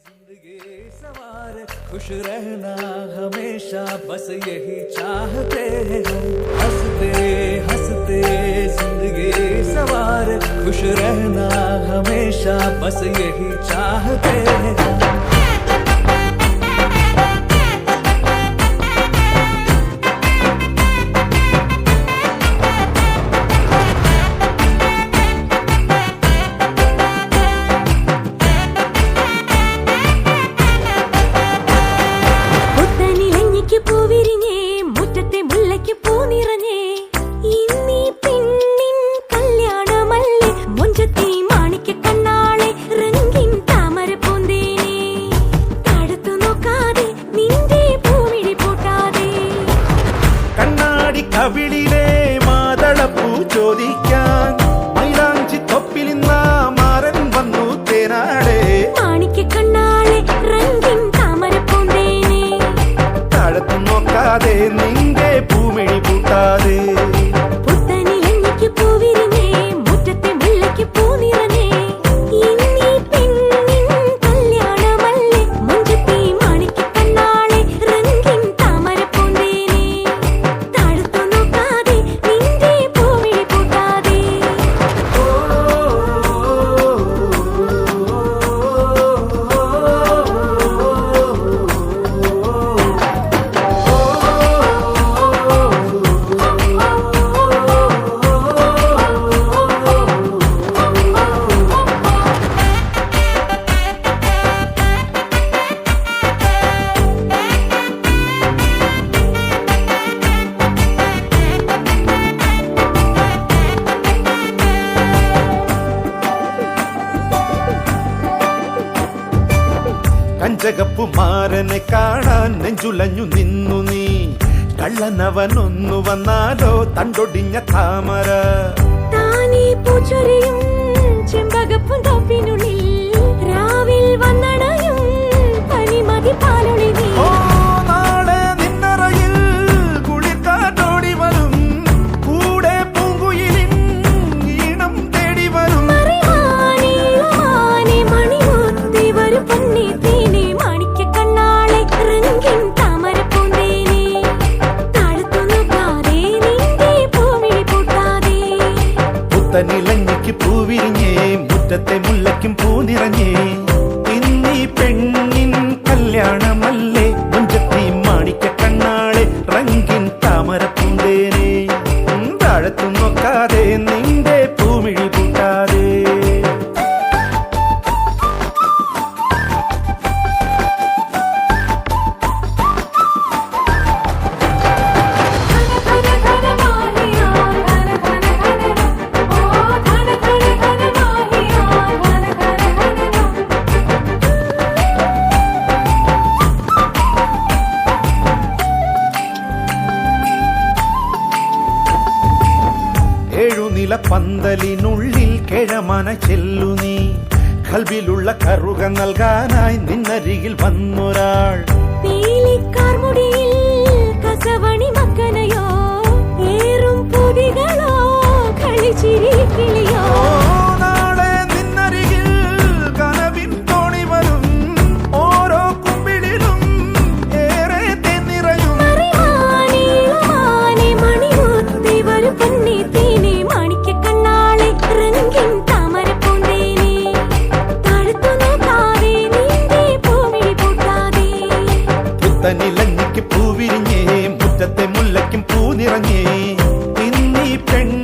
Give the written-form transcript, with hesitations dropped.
जिंदगी सवार खुश रहना हमेशा बस यही चाहते हैं हम हंसते हंसते जिंदगी सवार खुश रहना हमेशा बस यही चाहते हैं हम കവിളിലെ മാതളപ്പൂ ചോദിക്കാൻ മൈലാഞ്ചി തൊപ്പിലിന്ന മാരൻ വന്നു തേനാടെ മാണിക്കണ്ണാളെ രംഗിൻ താമരപ്പൂന്തേനെ താഴത്തു നോക്കാതെ നിന്റെ പൂമിഴി പൂട്ടാതെ പുത്തനിലഞ്ഞിക്ക് പൂവിരിഞ്ഞേ മുറ്റത്തെ മുല്ലയ്ക്ക് പൂ നിറഞ്ഞേ ഇന്നീ പെണ്ണിൻ കല്യാണമല്ലേ മുഞ്ചത്തി മാണിക്കണ്ണാളെ രംഗിൻ താമരപ്പൂന്തേനെ താഴത്തു നോക്കാതെ നിന്റെ പൂമിഴി പൂട്ടാതെ കഞ്ചകപ്പു മാരനെ കാണാൻ നെഞ്ചുലഞ്ഞു നിന്നു നീ കള്ളനവനൊന്നു വന്നാലോ തണ്ടൊടിഞ്ഞ താമര താനേ പൂച്ചൊരിയും ചെമ്പകപ്പൂന്തോപ്പിനുള്ളിൽ രാവിൽ വന്നണയും പനിമതി പാലൊളി നീ ഓ നാളെ നിന്നറയിൽ കുളിർക്കാറ്റോടി വരും കൂടെ പൂങ്കുയിലിൻ ഈണം തേടി വരും മറിമാനേ മണിമുത്തേ വരു പൊന്നേ തേനേ മാണിക്കണ്ണാളെ രംഗിൻ താമരപ്പൂന്തേനെ താഴത്തു നോക്കാതെ നിന്റെ പൂമിഴി പൂട്ടാതെ പുത്തനിലഞ്ഞിക്ക് പൂവിരിഞ്ഞേ മുറ്റത്തെ മുല്ലയ്ക്കും പൂ നിറഞ്ഞേ ഇന്നീ പെണ്ണിൻ കല്യാണമല്ലേ മുഞ്ചത്തി മാണിക്ക കണ്ണാളെ റംഗിൻ താമരപ്പൂന്തേനെ താഴത്തു നോക്കാതെ നിന്റെ പൂമിഴി പൂട്ടാതെ ഏഴുനില പന്തലിനുള്ളിൽ കിഴമന ചെല്ലു നീ കൽബിലുള്ള കറുക നൽകാനായി നിന്നരികിൽ വന്നൊരാൾ പീലിക്കാർ മുടിയിൽ കസവണി മക്കനയോ ഏറും പുതികളോ കളിച്ചിരി കിളിയോ നാളെ നിന്നരികിൽ കനവിൻ തോണി വരും ഓരോ കുമ്പിടിലും ഏറെ തെന്നിറയും മറിമാനേ മണിമുത്തേ വരു പൊന്നേ തേനേ മാണിക്കണ്ണാളെ രംഗിൻ താമരപ്പൂന്തേനെ താഴത്തു നോക്കാതെ നിന്റെ പൂമിഴി പൂട്ടാതെ പുത്തനിലഞ്ഞിക്ക് പൂവിരിഞ്ഞേ മുറ്റത്തെ മുല്ലയ്ക്കും പൂ നിറഞ്ഞേ ഇന്നീ പെണ്ണ്